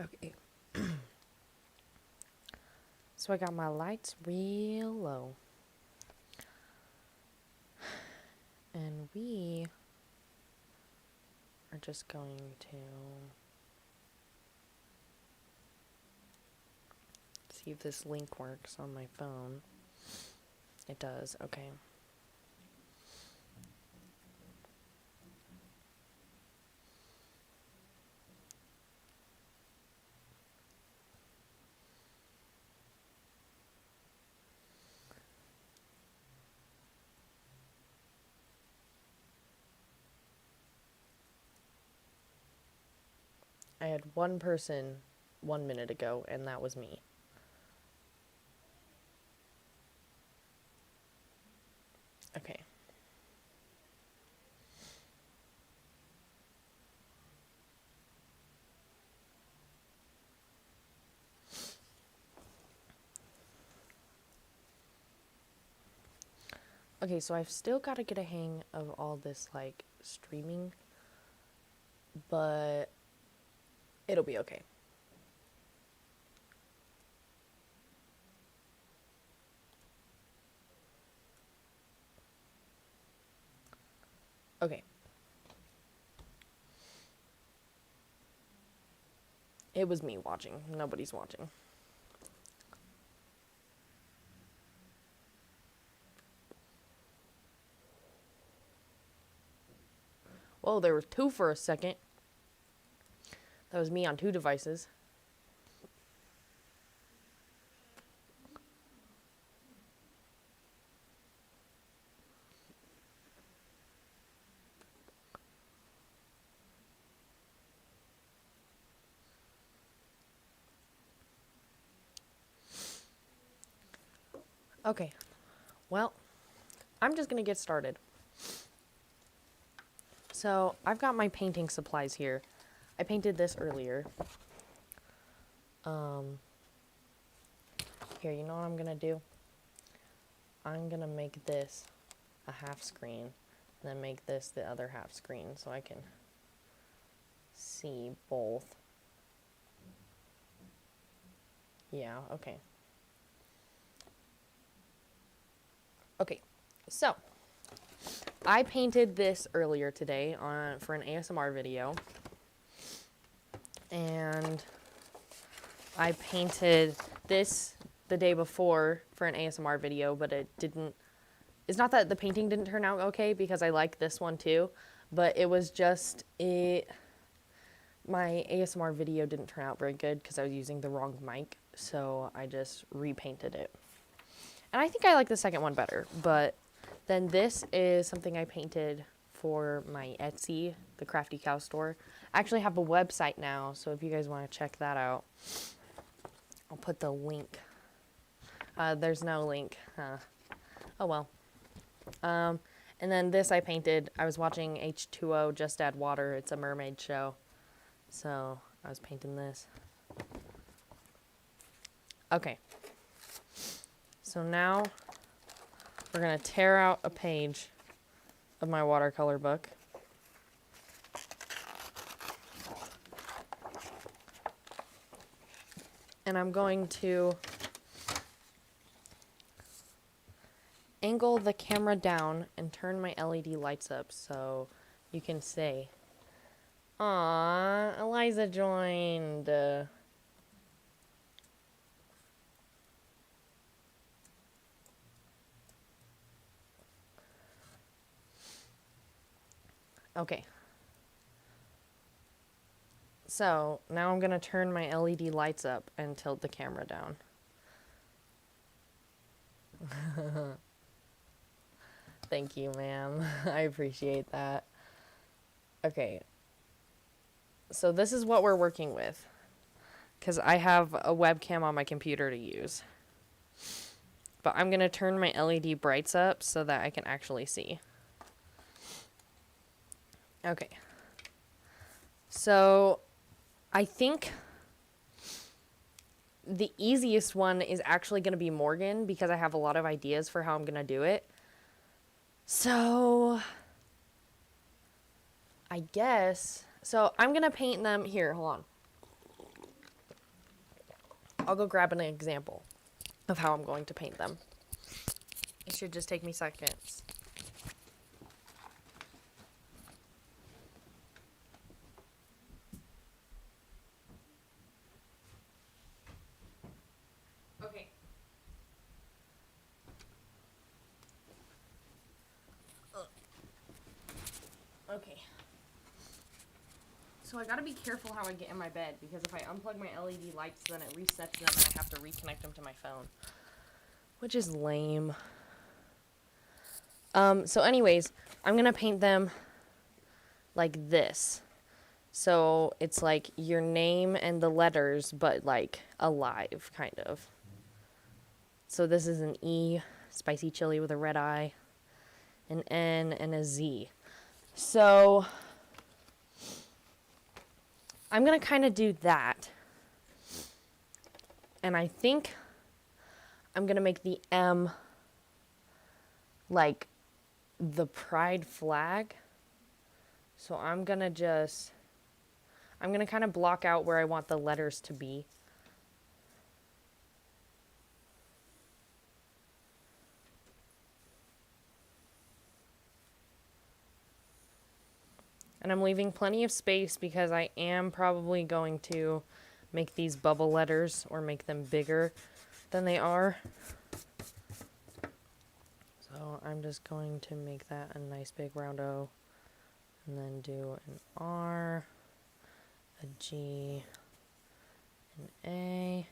Okay. So I got my lights real low. And we are just going to see if this link works on my phone. It does, okay. I had one person 1 minute ago, and that was me. Okay. Okay, so I've still got to get a hang of all this, like, streaming, but it'll be okay. Okay. It was me watching. Nobody's watching. Whoa, there were two for a second. That was me on two devices. Okay. Well, I'm just going to get started. So, I've got my painting supplies here. I painted this earlier. Here, you know what I'm going to do? I'm going to make this a half screen, and then make this the other half screen so I can see both. Yeah, okay. Okay, so I painted this earlier today for an ASMR video, and I painted this the day before for an ASMR video, but it didn't. It's not that the painting didn't turn out okay, because I like this one too, but it was just my ASMR video didn't turn out very good because I was using the wrong mic, so I just repainted it. And I think I like the second one better, but then this is something I painted for my Etsy, the Crafty Cow store. I actually have a website now, so if you guys want to check that out, I'll put the link. There's no link. Oh well. And then this I painted. I was watching H2O, Just Add Water. It's a mermaid show. So I was painting this. Okay. So now we're going to tear out a page of my watercolor book. And I'm going to angle the camera down and turn my LED lights up so you can say, "Aw, Eliza joined." Okay. So now I'm going to turn my LED lights up and tilt the camera down. Thank you, ma'am. I appreciate that. Okay. So this is what we're working with, because I have a webcam on my computer to use. But I'm going to turn my LED brights up so that I can actually see. Okay. So I think the easiest one is actually going to be Morgan, because I have a lot of ideas for how I'm going to do it. So I guess, so I'm going to paint them here. Hold on. I'll go grab an example of how I'm going to paint them. It should just take me seconds. Okay. Okay. So I gotta be careful how I get in my bed, because if I unplug my LED lights, then it resets them and I have to reconnect them to my phone, which is lame. So anyways, I'm gonna paint them like this. So it's like your name and the letters, but like alive, kind of. So this is an E, spicy chili with a red eye, an N, and a Z. So I'm going to kind of do that. And I think I'm going to make the M like the pride flag. So I'm going to kind of block out where I want the letters to be. And I'm leaving plenty of space because I am probably going to make these bubble letters or make them bigger than they are. So I'm just going to make that a nice big round O, and then do an R, a G, an A,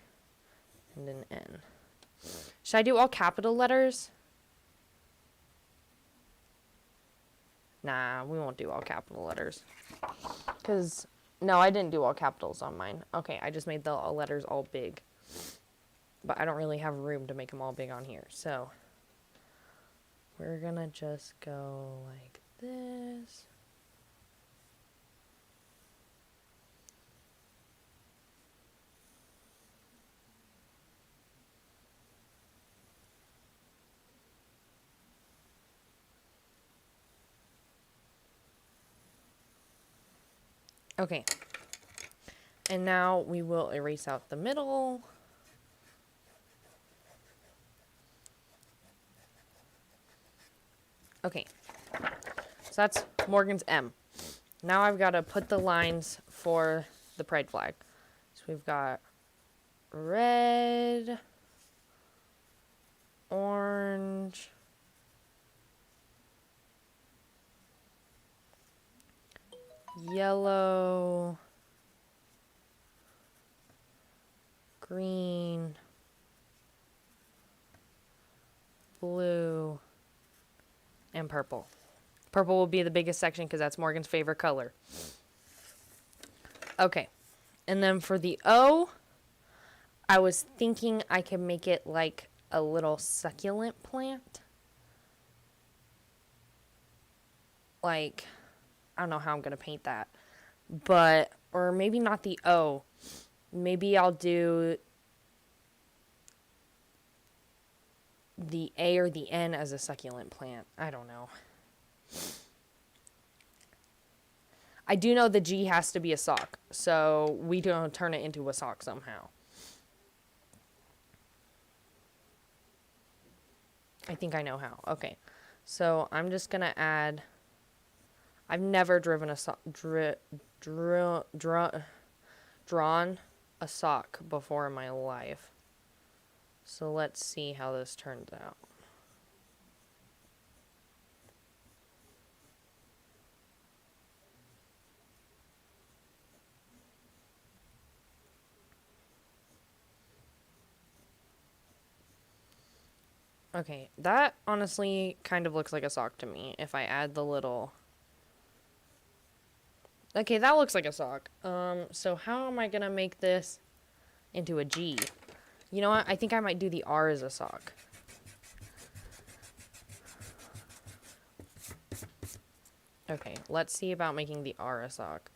and an N. Should I do all capital letters? Nah, we won't do all capital letters. Because, no, I didn't do all capitals on mine. Okay, I just made the letters all big. But I don't really have room to make them all big on here. So, we're going to just go like this. Okay. And now we will erase out the middle. Okay. So that's Morgan's M. Now I've got to put the lines for the pride flag. So we've got red, orange, yellow, green, blue, and purple. Purple will be the biggest section because that's Morgan's favorite color. Okay. And then for the O, I was thinking I could make it like a little succulent plant. Like, I don't know how I'm going to paint that. But, or maybe not the O. Maybe I'll do the A or the N as a succulent plant. I don't know. I do know the G has to be a sock, so we don't turn it into a sock somehow. I think I know how. Okay, so I'm just gonna add. I've never driven a drawn a sock before in my life. So let's see how this turns out. Okay, that honestly kind of looks like a sock to me if I add the little... Okay, that looks like a sock. So how am I gonna make this into a G? You know what? I think I might do the R as a sock. Okay, let's see about making the R a sock.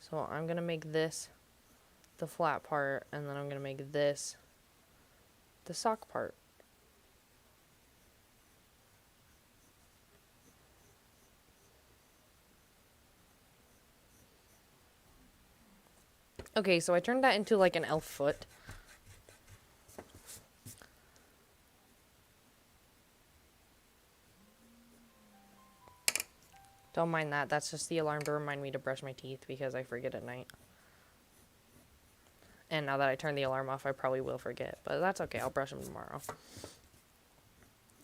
So I'm gonna make this the flat part, and then I'm gonna make this the sock part. Okay, so I turned that into like an elf foot. Don't mind that. That's just the alarm to remind me to brush my teeth because I forget at night. And now that I turn the alarm off, I probably will forget. But that's okay. I'll brush them tomorrow.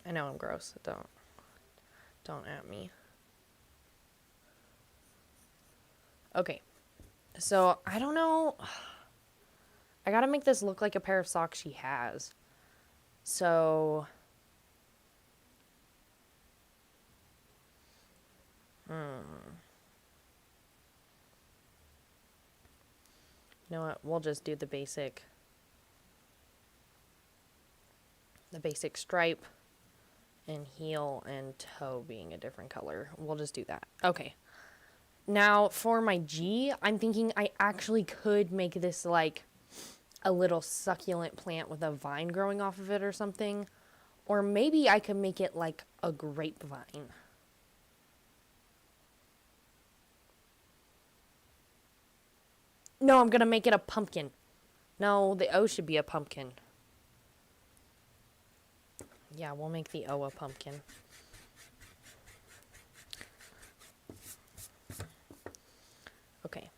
I know I'm gross. Don't at me. Okay. So, I don't know. I gotta make this look like a pair of socks she has. So... You know what? We'll just do the basic stripe and heel and toe being a different color. We'll just do that. Okay. Now for my G, I'm thinking I actually could make this like a little succulent plant with a vine growing off of it or something. Or maybe I could make it like a grapevine. No, I'm going to make it a pumpkin. No, the O should be a pumpkin. Yeah, we'll make the O a pumpkin. Okay.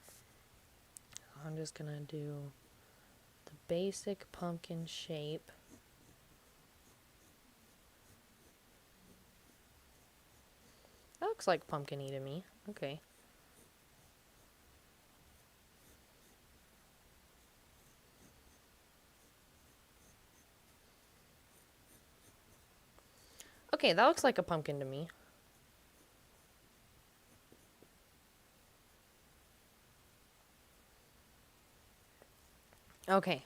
I'm just going to do the basic pumpkin shape. That looks like pumpkin-y to me. Okay. Okay, that looks like a pumpkin to me. Okay.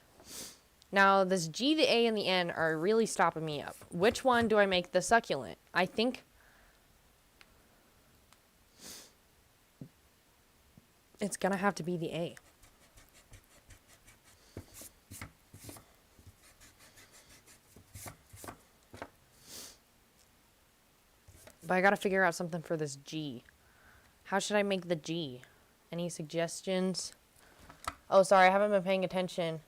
Now, this G, the A, and the N are really stopping me up. Which one do I make the succulent? I think it's gonna have to be the A. But I gotta figure out something for this G. How should I make the G? Any suggestions? Oh, sorry, I haven't been paying attention.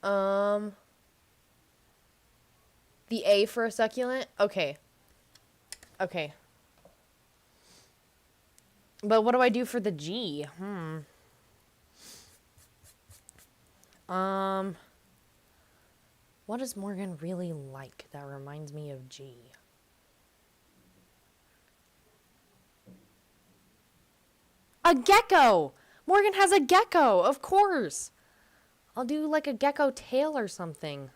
The A for a succulent? Okay. Okay. But what do I do for the G? What does Morgan really like that reminds me of G? A gecko! Morgan has a gecko, of course! I'll do like a gecko tail or something.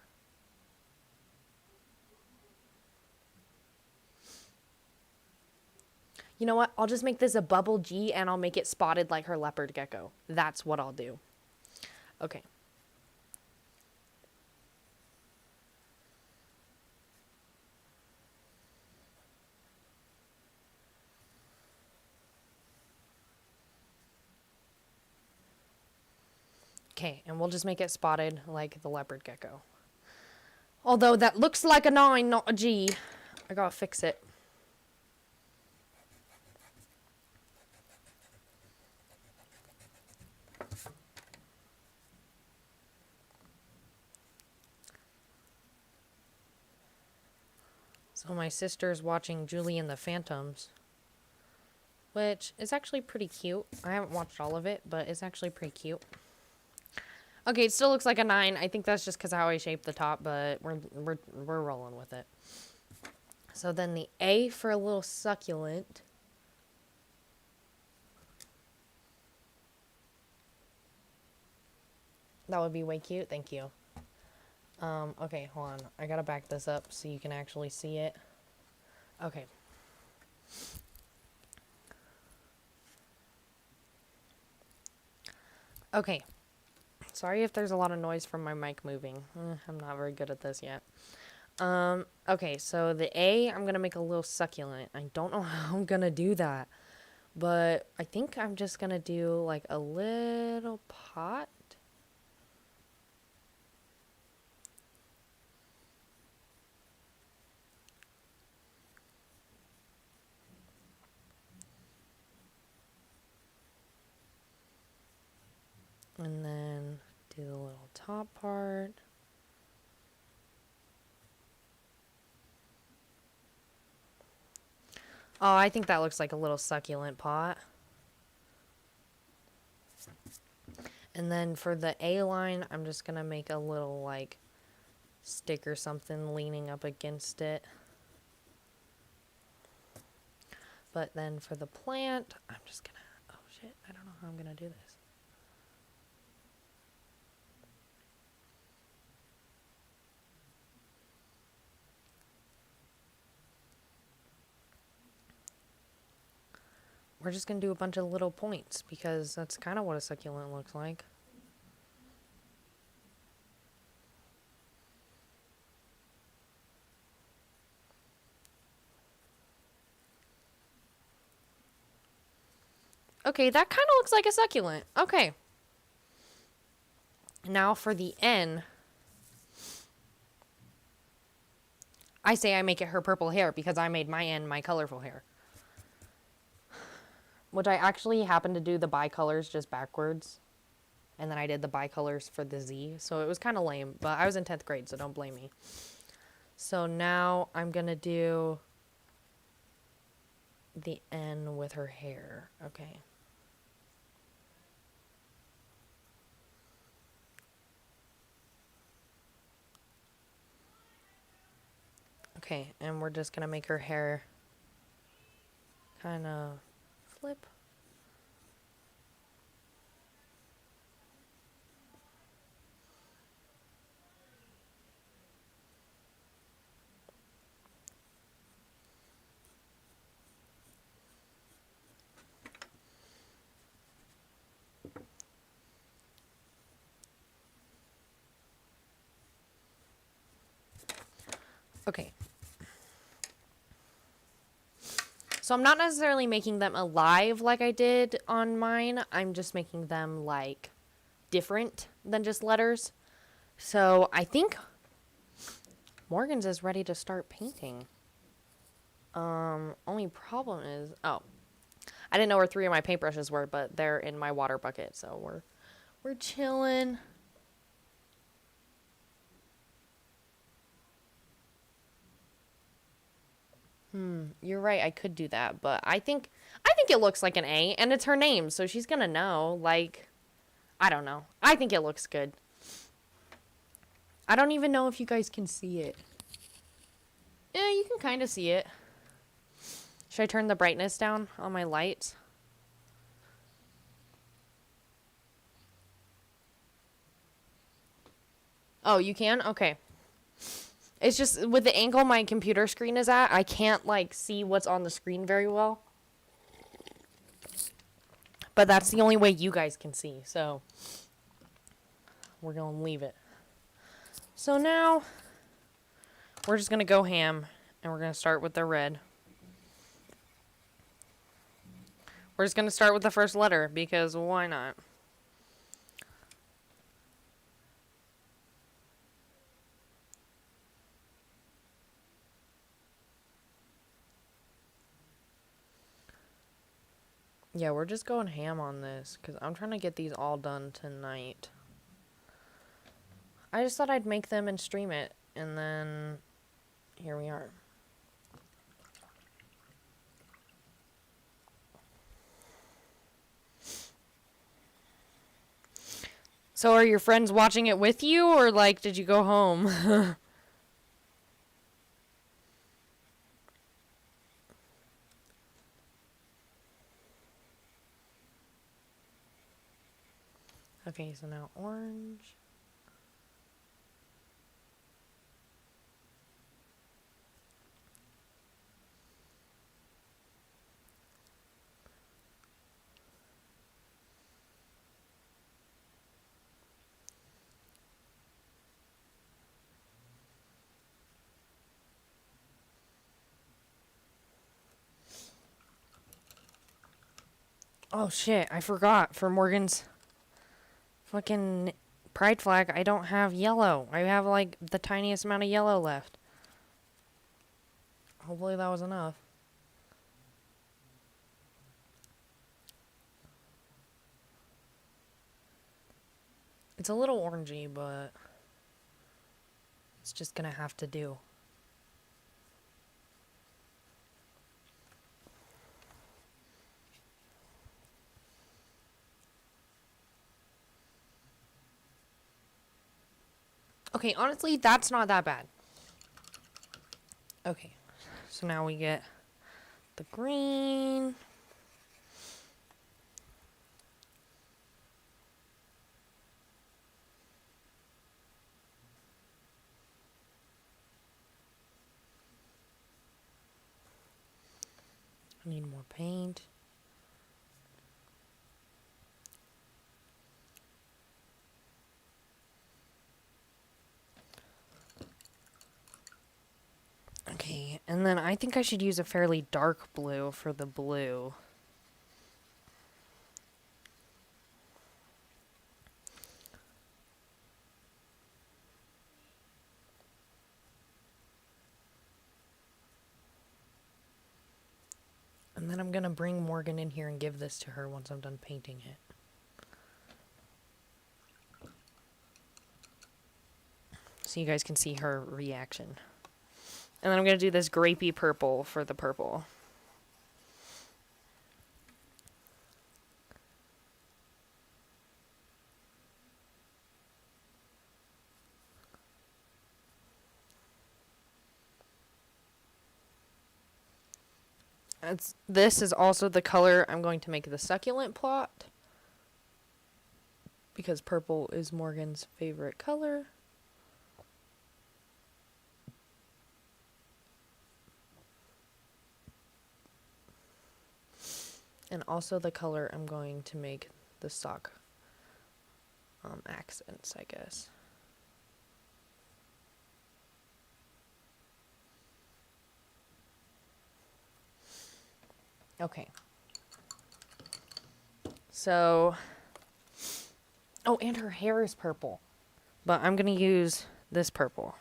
You know what? I'll just make this a bubble G and I'll make it spotted like her leopard gecko. That's what I'll do. Okay. Okay, and we'll just make it spotted like the leopard gecko. Although that looks like a 9, not a G. I gotta fix it. So my sister's watching Julie and the Phantoms, which is actually pretty cute. I haven't watched all of it, but it's actually pretty cute. Okay, it still looks like a 9. I think that's just because how I shaped the top, but we're rolling with it. So then the A for a little succulent. That would be way cute. Thank you. Okay, hold on. I gotta back this up so you can actually see it. Okay. Okay. Sorry if there's a lot of noise from my mic moving. I'm not very good at this yet. Okay, so the A, I'm gonna make a little succulent. I don't know how I'm gonna do that, but I think I'm just gonna do like a little pot. And then do the little top part. Oh, I think that looks like a little succulent pot. And then for the A line, I'm just going to make a little, like, stick or something leaning up against it. But then for the plant, I'm just going to... Oh, shit. I don't know how I'm going to do this. We're just going to do a bunch of little points because that's kind of what a succulent looks like. Okay, that kind of looks like a succulent. Okay. Now for the N, I say I make it her purple hair because I made my N my colorful hair. Which I actually happened to do the bicolors just backwards. And then I did the bicolors for the Z. So it was kind of lame. But I was in 10th grade, so don't blame me. So now I'm going to do the N with her hair. Okay. Okay, and we're just going to make her hair kind of flip. Okay. So I'm not necessarily making them alive like I did on mine. I'm just making them like different than just letters. So I think Morgan's is ready to start painting. Only problem is, oh, I didn't know where 3 of my paintbrushes were, but they're in my water bucket, so we're chilling. You're right, I could do that, but I think it looks like an A, and it's her name, so she's gonna know. Like, I don't know. I think it looks good. I don't even know if you guys can see it. Yeah, you can kind of see it. Should I turn the brightness down on my lights? Oh, you can? Okay. It's just with the angle my computer screen is at, I can't like see what's on the screen very well. But that's the only way you guys can see, so we're going to leave it. So now we're just going to go ham and we're going to start with the red. We're just going to start with the first letter because why not? Yeah, we're just going ham on this because I'm trying to get these all done tonight. I just thought I'd make them and stream it, and then here we are. So are your friends watching it with you, or like did you go home? Okay, so now orange. Oh shit, I forgot for Morgan's fucking pride flag, I don't have yellow. I have like the tiniest amount of yellow left. Hopefully that was enough. It's a little orangey, but it's just gonna have to do. Okay, honestly, that's not that bad. Okay, so now we get the green. I need more paint. Okay, and then I think I should use a fairly dark blue for the blue. And then I'm going to bring Morgan in here and give this to her once I'm done painting it. So you guys can see her reaction. And then I'm going to do this grapey purple for the purple. This is also the color I'm going to make the succulent plot. Because purple is Morgan's favorite color. And also the color I'm going to make the sock accents, I guess. Okay. So, oh, and her hair is purple. But I'm going to use this purple.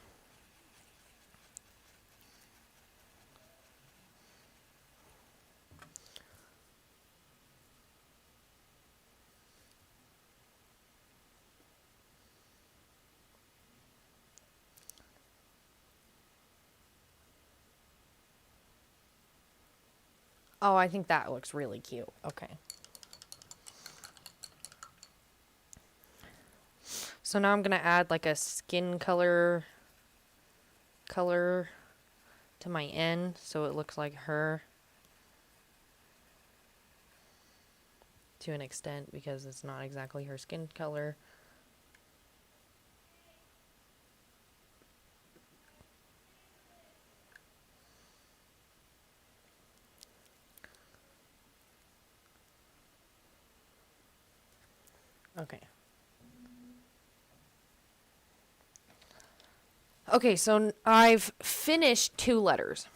Oh, I think that looks really cute. Okay. So now I'm going to add like a skin color to my end so it looks like her to an extent because it's not exactly her skin color. Okay. Okay, so I've finished 2 letters.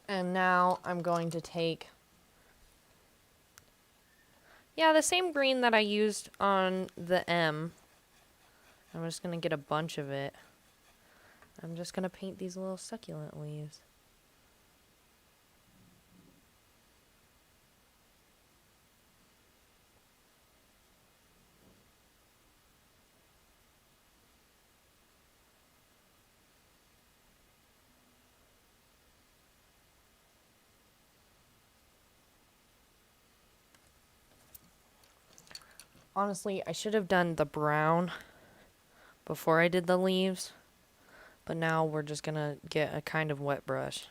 And now I'm going to take, yeah, the same green that I used on the M. I'm just going to get a bunch of it. I'm just going to paint these little succulent leaves. Honestly, I should have done the brown before I did the leaves. But now we're just going to get a kind of wet brush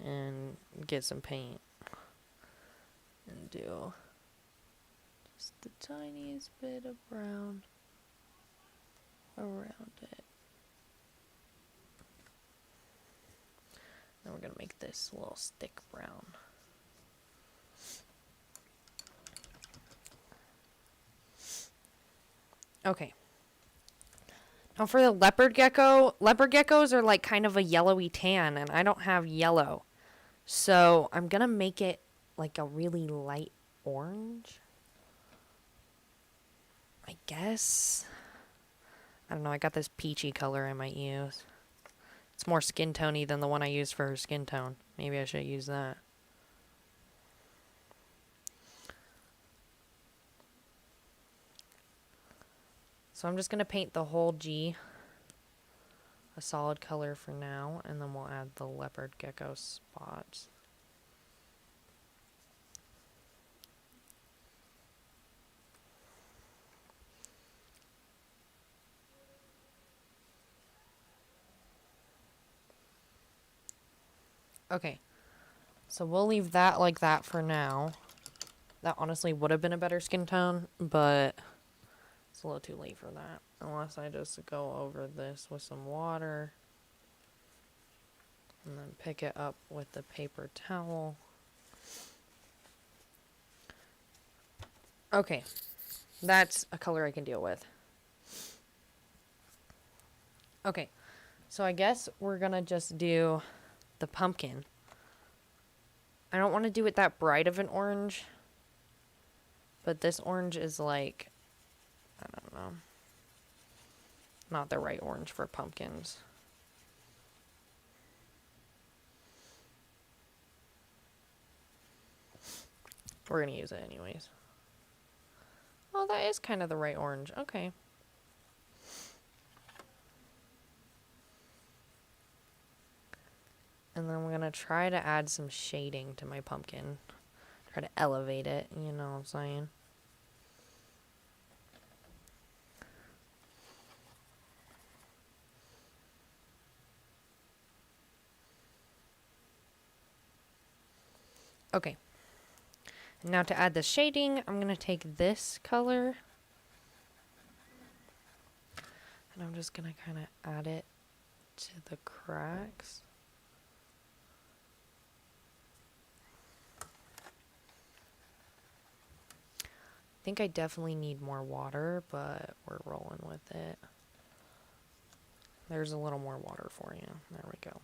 and get some paint. And do just the tiniest bit of brown around it. Then we're going to make this little stick brown. Okay. Now for the leopard geckos are like kind of a yellowy tan, and I don't have yellow. So I'm going to make it like a really light orange. I guess. I don't know, I got this peachy color I might use. It's more skin tony than the one I used for her skin tone. Maybe I should use that. So I'm just going to paint the whole G a solid color for now, and then we'll add the leopard gecko spots. Okay. So we'll leave that like that for now. That honestly would have been a better skin tone, but it's a little too late for that. Unless I just go over this with some water. And then pick it up with the paper towel. Okay. That's a color I can deal with. Okay. So I guess we're going to just do the pumpkin. I don't want to do it that bright of an orange. But this orange is like, I don't know, not the right orange for pumpkins. We're going to use it anyways. Oh, that is kind of the right orange. Okay. And then I'm going to try to add some shading to my pumpkin. Try to elevate it, you know what I'm saying? Okay. Now to add the shading, I'm going to take this color. And I'm just going to kind of add it to the cracks. I think I definitely need more water, but we're rolling with it. There's a little more water for you. There we go.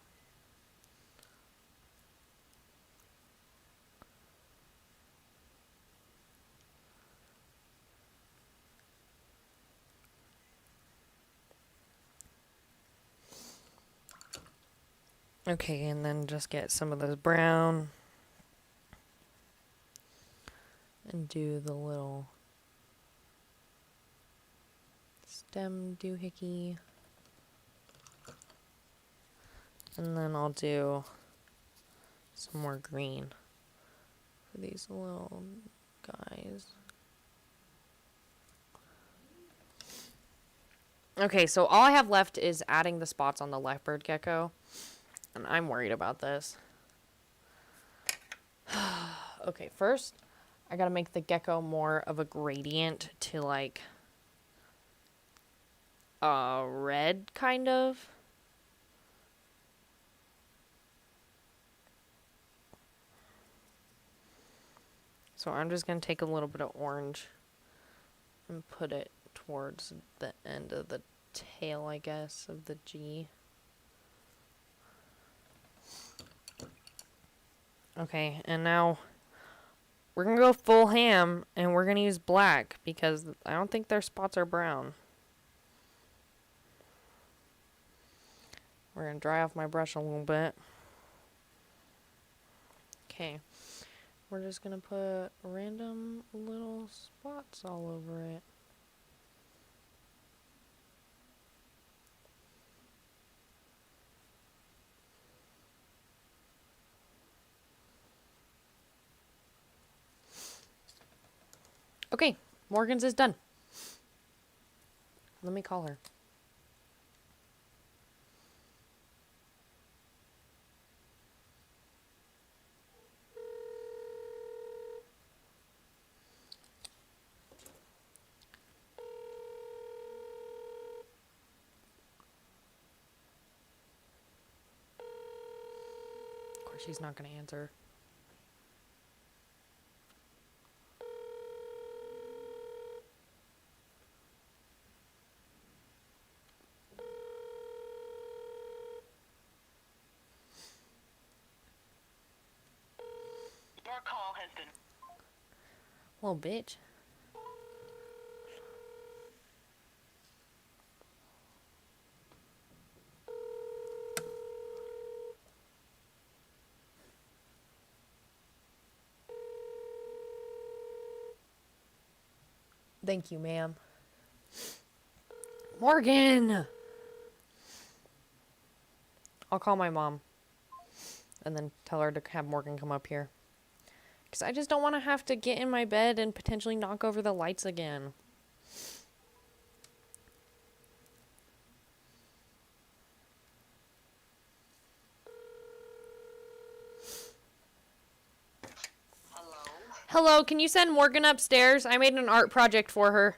Okay, and then just get some of this brown and do the little stem doohickey. And then I'll do some more green for these little guys. Okay, so all I have left is adding the spots on the leopard gecko. And I'm worried about this. Okay, first, I gotta make the gecko more of a gradient to like a red kind of. So I'm just gonna take a little bit of orange and put it towards the end of the tail, I guess, of the G. Okay, and now we're going to go full ham, and we're going to use black, because I don't think their spots are brown. We're going to dry off my brush a little bit. Okay, we're just going to put random little spots all over it. Okay, Morgan's is done. Let me call her. Of course, she's not going to answer. Your call has been... Little bitch. Thank you, ma'am. Morgan! I'll call my mom. And then tell her to have Morgan come up here. Because I just don't want to have to get in my bed and potentially knock over the lights again. Hello, can you send Morgan upstairs? I made an art project for her.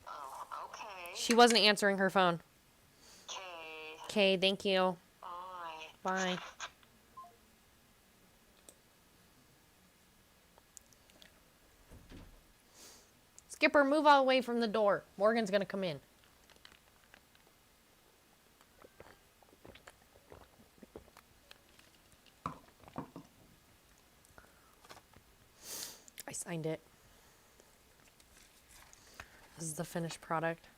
Oh, okay. She wasn't answering her phone. Okay. Okay, thank you. Bye. Bye. Skipper, move all away from the door. Morgan's gonna come in. I signed it. This is the finished product.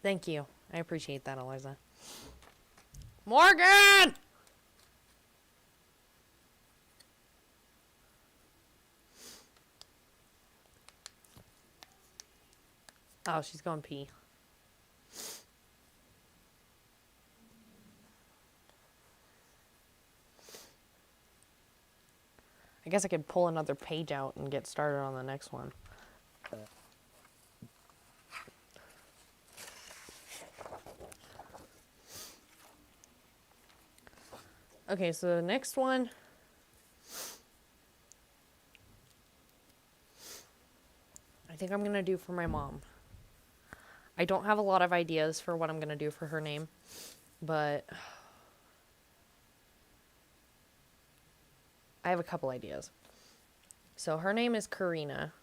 Thank you. I appreciate that, Eliza. Morgan! Oh, she's going pee. I guess I could pull another page out and get started on the next one. Okay, so the next one. I think I'm going to do for my mom. I don't have a lot of ideas for what I'm going to do for her name, but I have a couple ideas. So her name is Karina,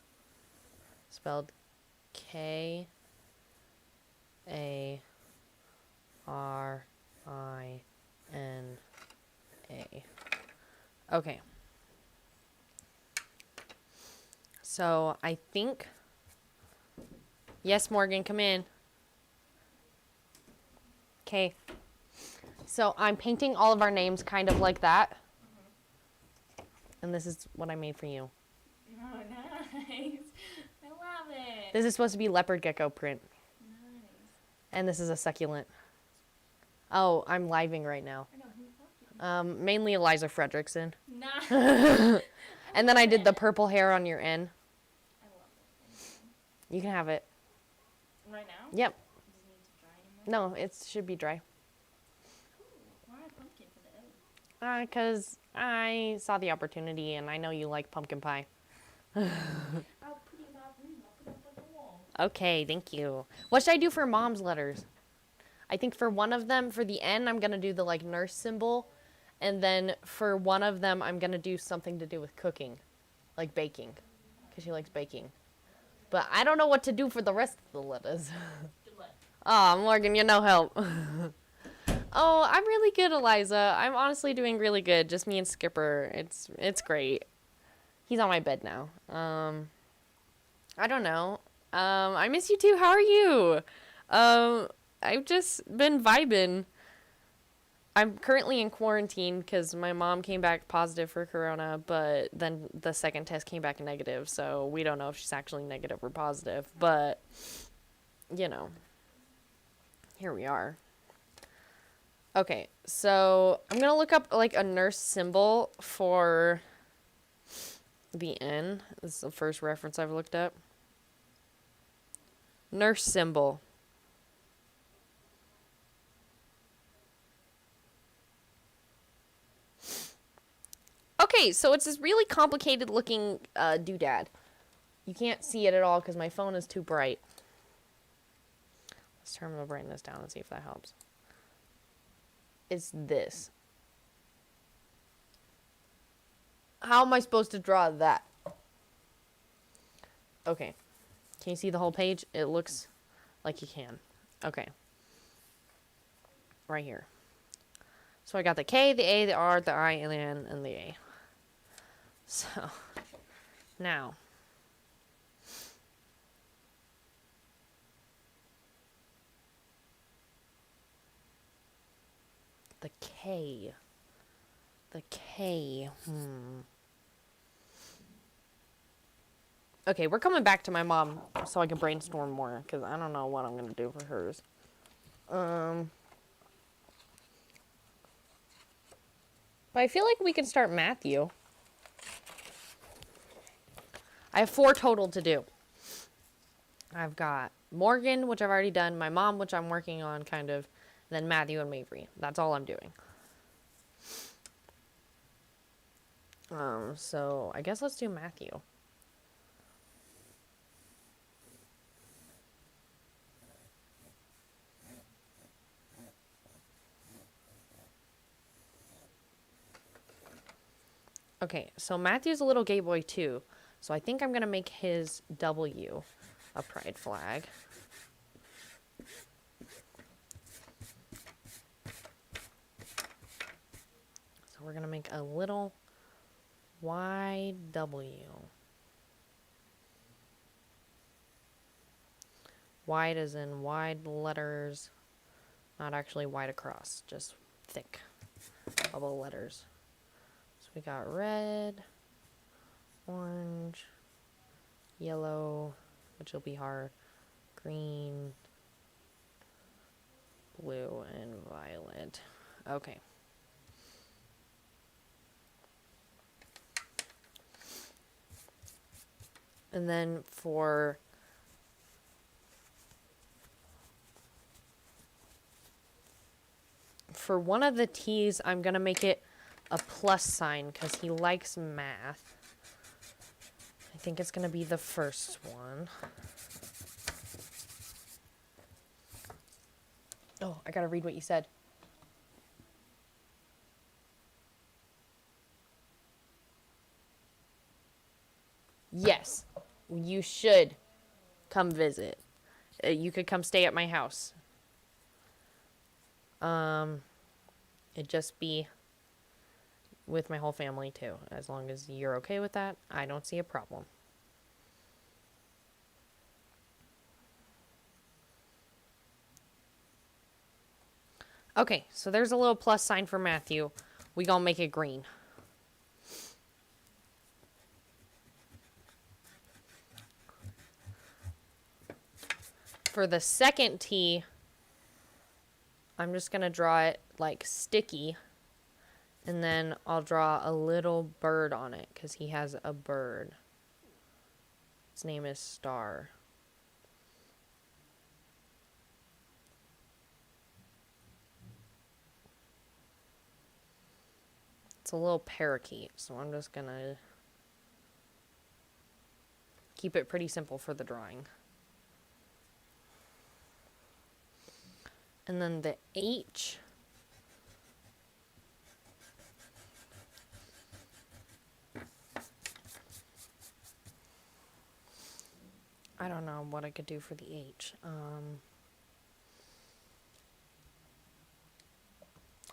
spelled Karina. Okay. So I think, yes, Morgan, come in. Okay. So I'm painting all of our names kind of like that. And this is what I made for you. Oh, nice. I love it. This is supposed to be leopard gecko print. Nice. And this is a succulent. Oh, I'm living right now. I know, who helped you? Mainly Eliza Fredrickson. Nice. And then I did the purple hair on your N. I love it. You can have it. Right now? Yep. Does it need to dry anymore? No, it should be dry. Cool. Why a pumpkin for the O? Because I saw the opportunity and I know you like pumpkin pie. I'll put it in my room. I'll put it up on the wall. Okay, thank you. What should I do for mom's letters? I think for one of them, for the N, I'm going to do the like nurse symbol. And then for one of them, I'm going to do something to do with cooking. Like baking. Because she likes baking. But I don't know what to do for the rest of the letters. Good luck. Oh, Morgan, you're no help. Oh, I'm really good, Eliza. I'm honestly doing really good. Just me and Skipper. It's great. He's on my bed now. I don't know. I miss you too. How are you? I've just been vibing. I'm currently in quarantine because my mom came back positive for corona, but then the second test came back negative, so we don't know if she's actually negative or positive. But, you know, here we are. Okay, so I'm going to look up, like, a nurse symbol for the N. This is the first reference I've looked up. Nurse symbol. Okay, so it's this really complicated looking doodad. You can't see it at all because my phone is too bright. Let's turn the brightness down and see if that helps. It's this. How am I supposed to draw that? Okay. Can you see the whole page? It looks like you can. Okay. Right here. So I got the K, the A, the R, the I, and the N, and the A. So, now. The K. The K. Okay, we're coming back to my mom so I can brainstorm more, because I don't know what I'm going to do for hers. But I feel like we can start Matthew. I have 4 total to do. I've got Morgan, which I've already done, my mom, which I'm working on, kind of, and then Matthew and Mavry. That's all I'm doing. So I guess let's do Matthew. Okay, so Matthew's a little gay boy too, so I think I'm gonna make his W a pride flag. So we're gonna make a little YW. Wide as in wide letters, not actually wide across, just thick bubble letters. So we got red, orange, yellow, which will be hard, green, blue, and violet. Okay. And then for one of the T's, I'm going to make it a plus sign because he likes math. I think it's going to be the first one. Oh, I got to read what you said. Yes, you should come visit. You could come stay at my house. It'd just be with my whole family too. As long as you're okay with that, I don't see a problem. Okay, so there's a little plus sign for Matthew. We gonna make it green. For the second T, I'm just gonna draw it like sticky, and then I'll draw a little bird on it because he has a bird. His name is Star. It's a little parakeet, so I'm just gonna keep it pretty simple for the drawing. And then the H, I don't know what I could do for the H.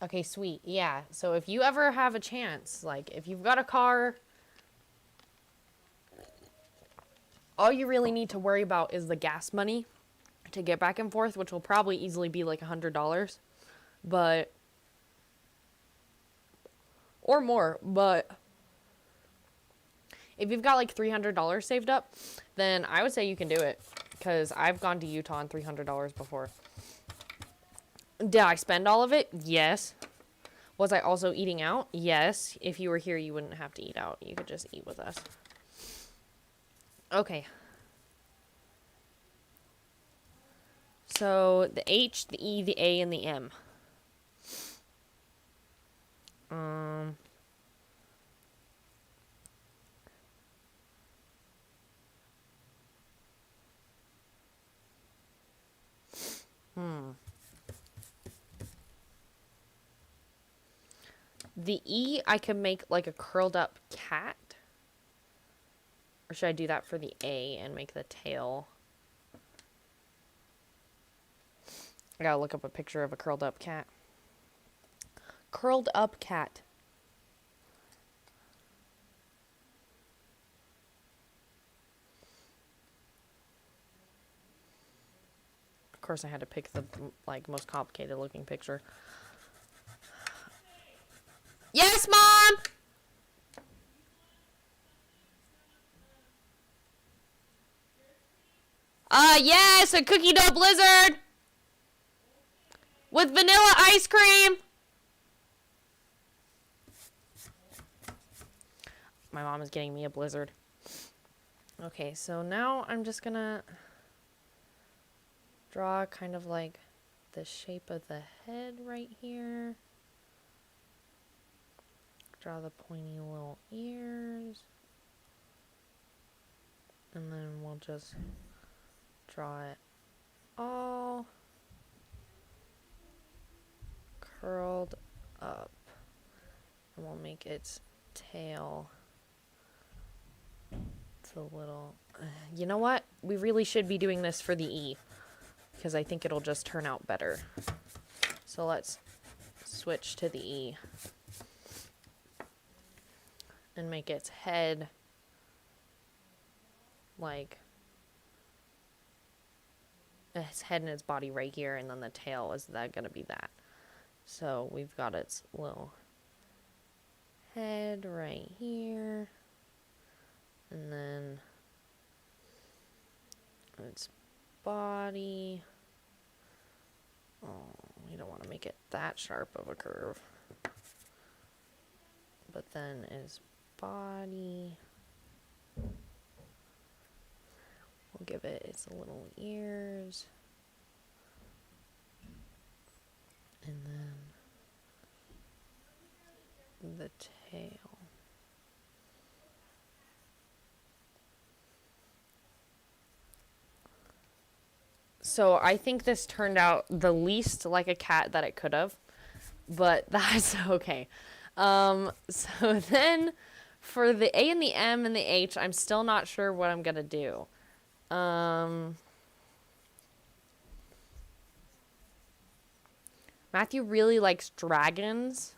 Okay, sweet. Yeah, so if you ever have a chance, like if you've got a car, all you really need to worry about is the gas money to get back and forth, which will probably easily be like $100, but, or more, but if you've got like $300 saved up, then I would say you can do it, because I've gone to Utah on $300 before. Did I spend all of it? Yes. Was I also eating out? Yes. If you were here, you wouldn't have to eat out. You could just eat with us. Okay. So the H, the E, the A, and the M. The E, I could make like a curled up cat. Or should I do that for the A and make the tail? I gotta look up a picture of a curled up cat. Curled up cat. Of course I had to pick the like most complicated looking picture. Yes, Mom! Yes, a cookie dough blizzard! With vanilla ice cream! My mom is getting me a blizzard. Okay, so now I'm just gonna draw kind of like the shape of the head right here. Draw the pointy little ears. And then we'll just draw it all curled up. And we'll make its tail to a little... You know what? We really should be doing this for the E, because I think it'll just turn out better. So let's switch to the E. And make its head like its head and its body right here, and then the tail is that gonna be that. So we've got its little head right here, and then its body. Oh, we don't want to make it that sharp of a curve. But then its body. We'll give it its little ears. And then the tail. So I think this turned out the least like a cat that it could have, but that's okay. So then for the A and the M and the H, I'm still not sure what I'm going to do. Matthew really likes dragons,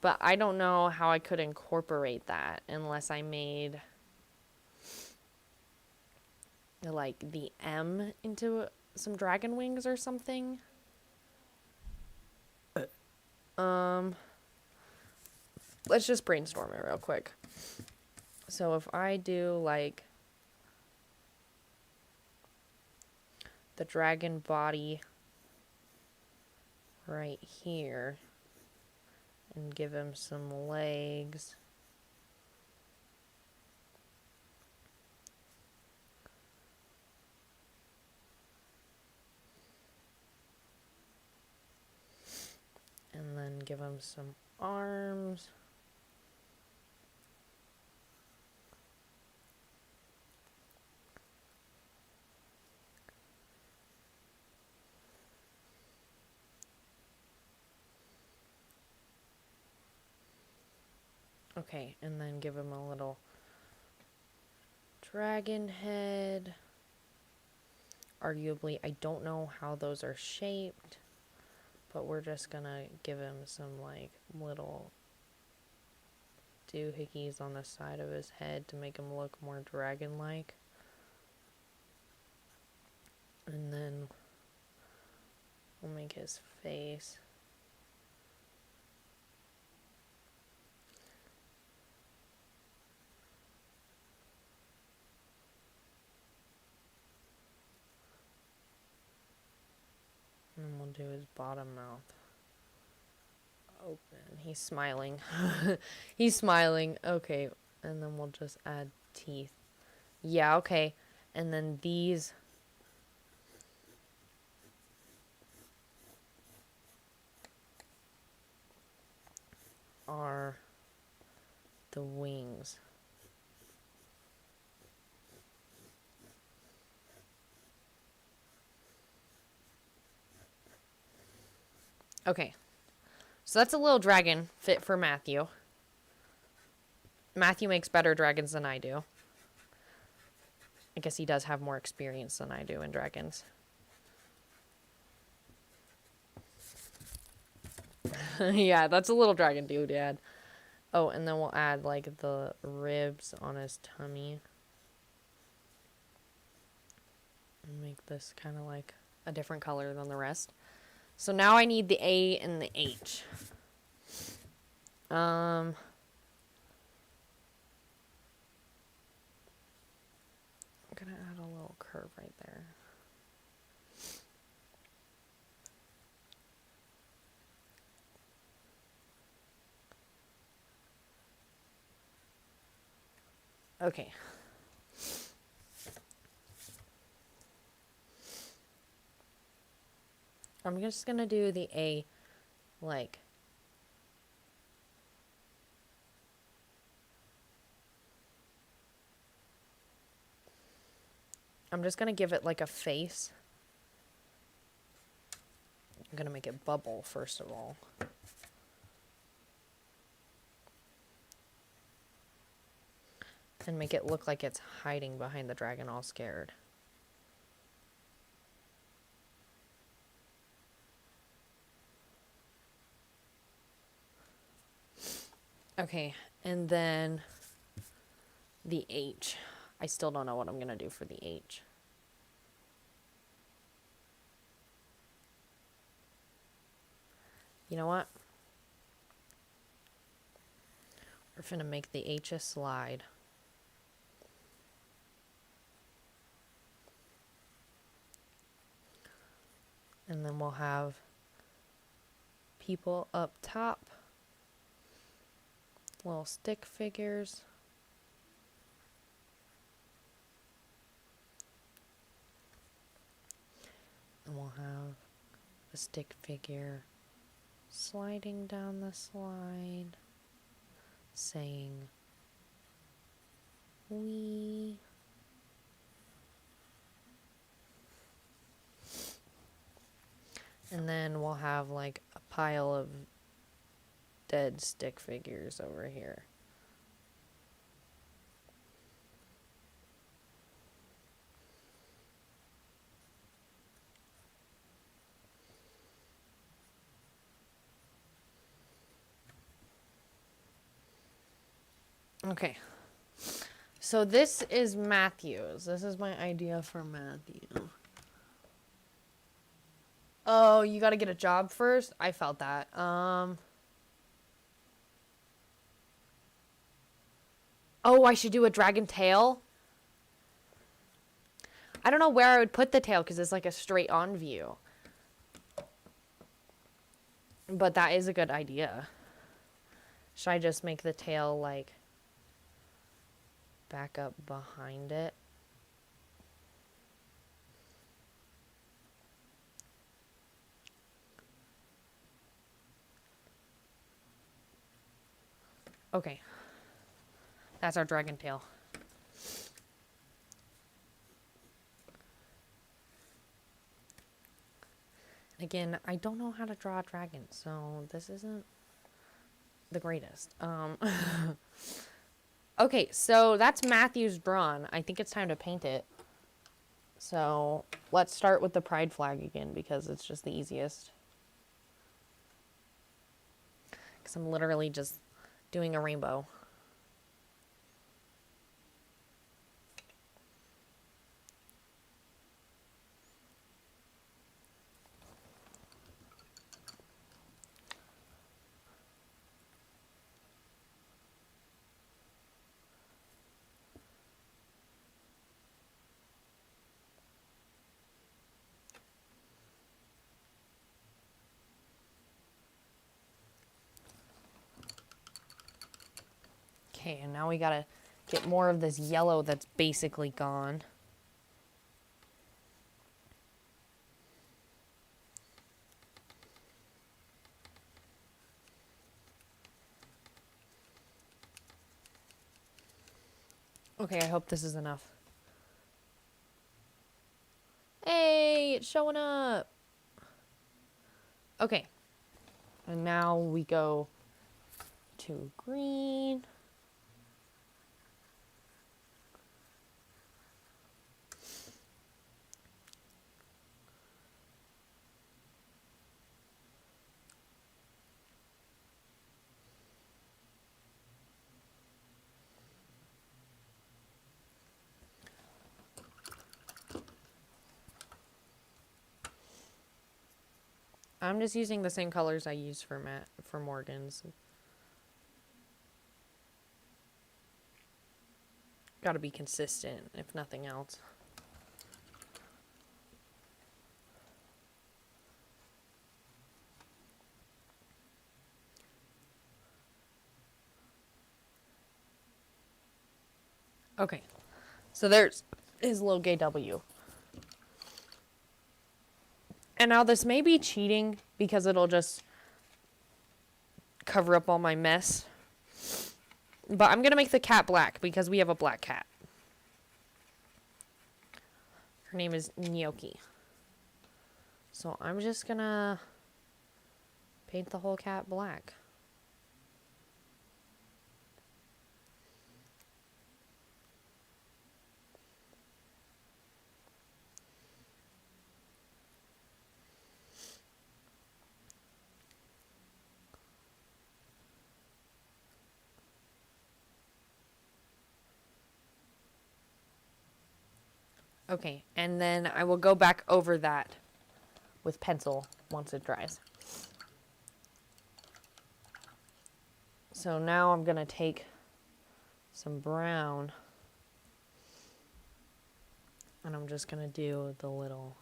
but I don't know how I could incorporate that unless I made like the M into some dragon wings or something. Let's just brainstorm it real quick. So if I do like the dragon body right here and give him some legs. And then give him some arms. Okay, and then give him a little dragon head. Arguably, I don't know how those are shaped, but we're just gonna give him some like little doohickeys on the side of his head to make him look more dragon-like. And then we'll make his face. And we'll do his bottom mouth open. He's smiling. He's smiling. Okay. And then we'll just add teeth. Yeah, okay. And then these are the wings. Okay. So that's a little dragon fit for Matthew. Matthew makes better dragons than I do. I guess he does have more experience than I do in dragons. Yeah, that's a little dragon doodad. Oh, and then we'll add like the ribs on his tummy. And make this kind of like a different color than the rest. So now I need the A and the H. I'm gonna add a little curve right there. Okay. I'm just gonna do the A, like, I'm just gonna give it like a face. I'm gonna make it bubble first of all. And make it look like it's hiding behind the dragon all scared. Okay, and then the H. I still don't know what I'm gonna do for the H. You know what? We're finna make the H a slide. And then we'll have people up top. Little stick figures. And we'll have a stick figure sliding down the slide, saying, "We." And then we'll have like a pile of dead stick figures over here. Okay. So this is Matthew's. This is my idea for Matthew. Oh, you gotta get a job first? I felt that. Oh, I should do a dragon tail? I don't know where I would put the tail because it's like a straight on view. But that is a good idea. Should I just make the tail like back up behind it? Okay. That's our dragon tail. Again, I don't know how to draw a dragon, so this isn't the greatest. Okay, so that's Matthew's drawn. I think it's time to paint it. So let's start with the pride flag again because it's just the easiest. Because I'm literally just doing a rainbow. Okay, and now we gotta get more of this yellow that's basically gone. Okay, I hope this is enough. Hey, it's showing up. Okay. And now we go to green. I'm just using the same colors I used for Morgan's. Got to be consistent, if nothing else. Okay, so there's his little gay W. And now this may be cheating because it'll just cover up all my mess. But I'm going to make the cat black because we have a black cat. Her name is Gnocchi. So I'm just going to paint the whole cat black. Okay, and then I will go back over that with pencil once it dries. So now I'm going to take some brown and I'm just going to do the little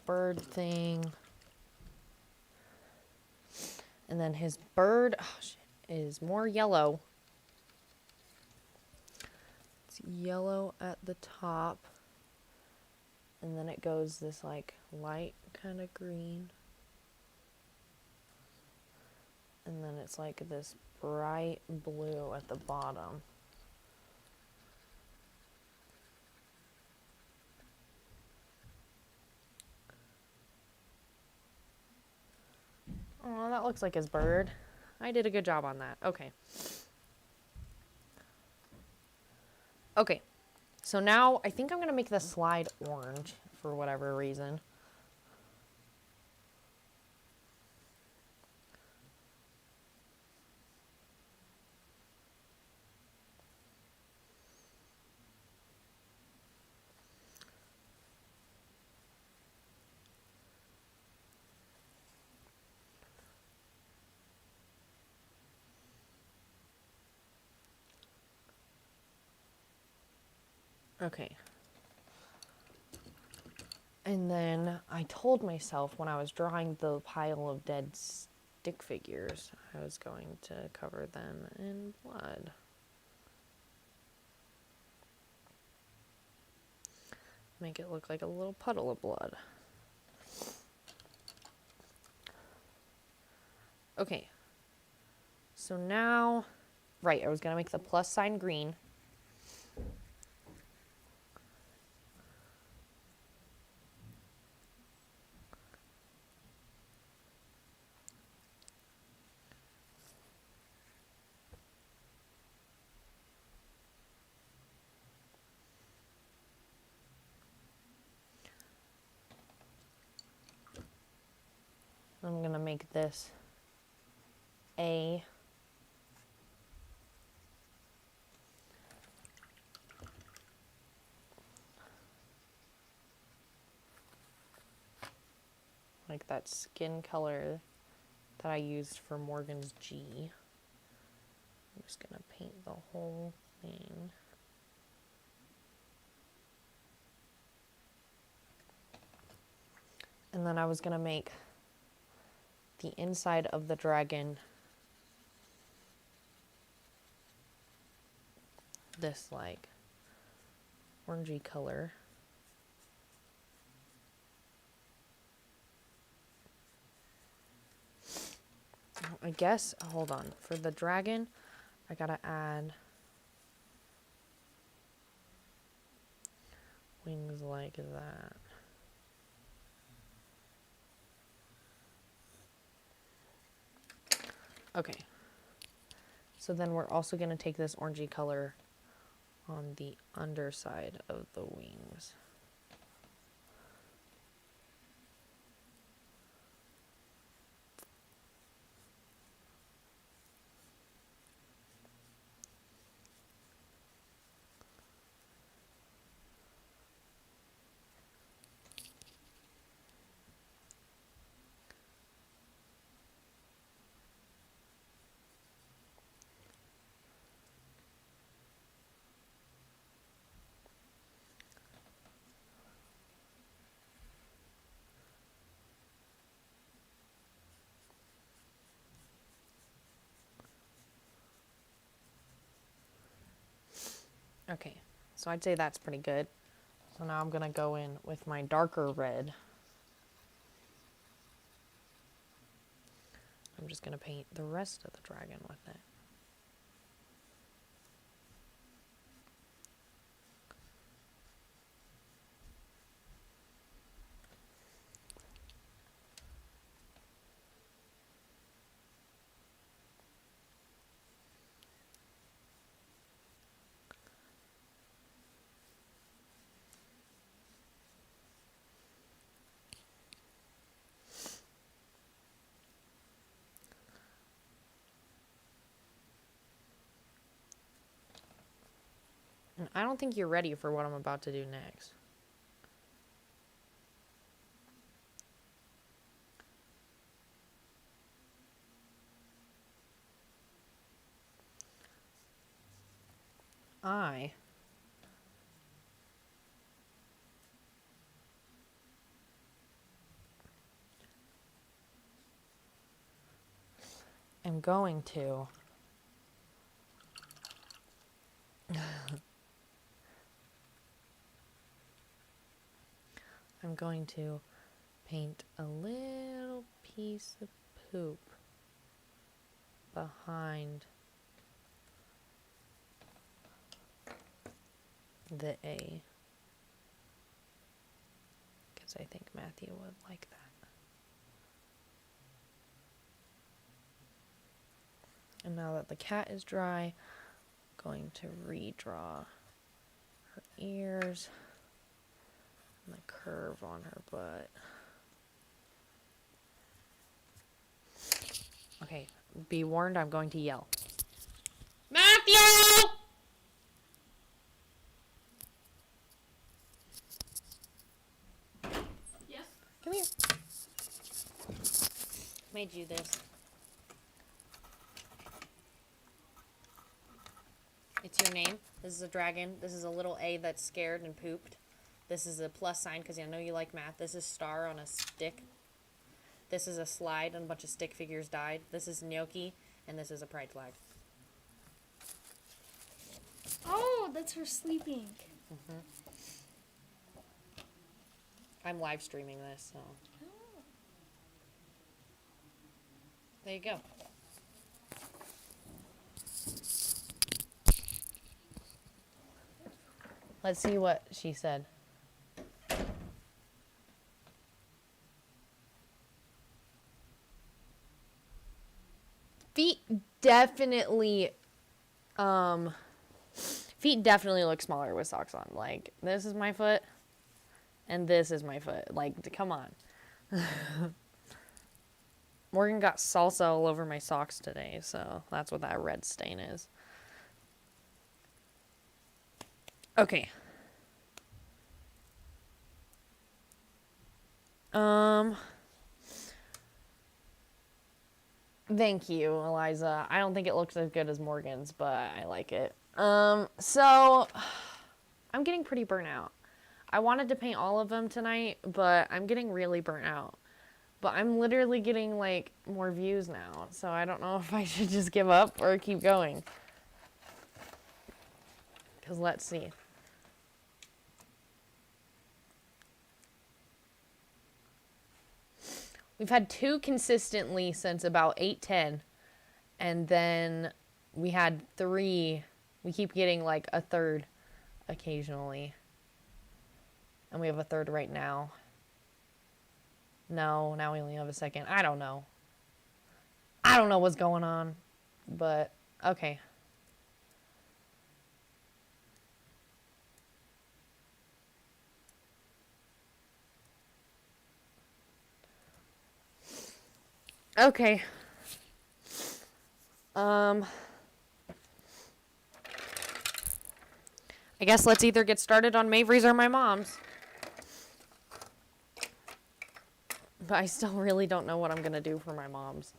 bird thing. And then his bird is more yellow. It's yellow at the top. And then it goes this like light kind of green. And then it's like this bright blue at the bottom. Oh, that looks like his bird. I did a good job on that. Okay. Okay. So now I think I'm going to make the slide orange for whatever reason. Okay. And then I told myself when I was drawing the pile of dead stick figures, I was going to cover them in blood. Make it look like a little puddle of blood. Okay. So now, right, I was going to make the plus sign green. I'm going to make this A. Like that skin color that I used for Morgan's G. I'm just going to paint the whole thing. And then I was going to make the inside of the dragon this like orangey color. I guess, hold on, for the dragon, I gotta add wings like that. Okay, so then we're also going to take this orangey color on the underside of the wings. Okay, so I'd say that's pretty good. So now I'm gonna go in with my darker red. I'm just gonna paint the rest of the dragon with it. And I don't think you're ready for what I'm about to do next. I am going to I'm going to paint a little piece of poop behind the A, because I think Matthew would like that. And now that the cat is dry, I'm going to redraw her ears and the curve on her butt. Okay, be warned, I'm going to yell. Matthew! Yes. Come here. Made you this. It's your name. This is a dragon. This is a little A that's scared and pooped. This is a plus sign because I know you like math. This is star on a stick. This is a slide and a bunch of stick figures died. This is gnocchi, and this is a pride flag. Oh, that's her sleeping. I'm live streaming this, so Oh. there you go. Let's see what she said. Feet definitely look smaller with socks on. Like, this is my foot and this is my foot. Like, come on. Morgan got salsa all over my socks today, so that's what that red stain is. Okay. Thank you, Eliza. I don't think it looks as good as Morgan's, but I like it. So I'm getting pretty burnt out. I wanted to paint all of them tonight, but I'm getting really burnt out. But I'm literally getting, like, more views now, so I don't know if I should just give up or keep going. Because let's see. We've had 2 consistently since about 8:10, and then we had 3. We keep getting, like, a third occasionally. And we have a third right now. No, now we only have a second. I don't know. I don't know what's going on, but okay. Okay. I guess let's either get started on Maveri's or my mom's. But I still really don't know what I'm going to do for my mom's.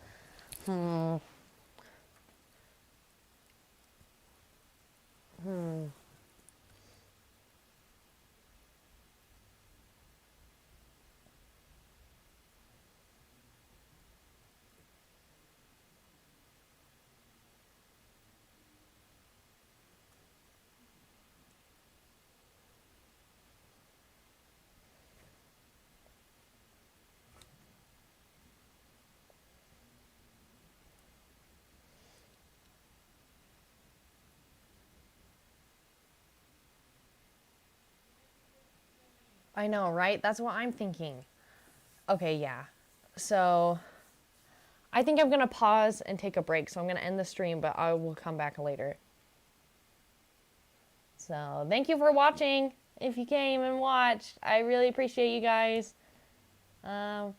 I know, right? That's what I'm thinking. Okay, yeah. So I think I'm going to pause and take a break. So I'm going to end the stream, but I will come back later. So thank you for watching. If you came and watched, I really appreciate you guys. Bye.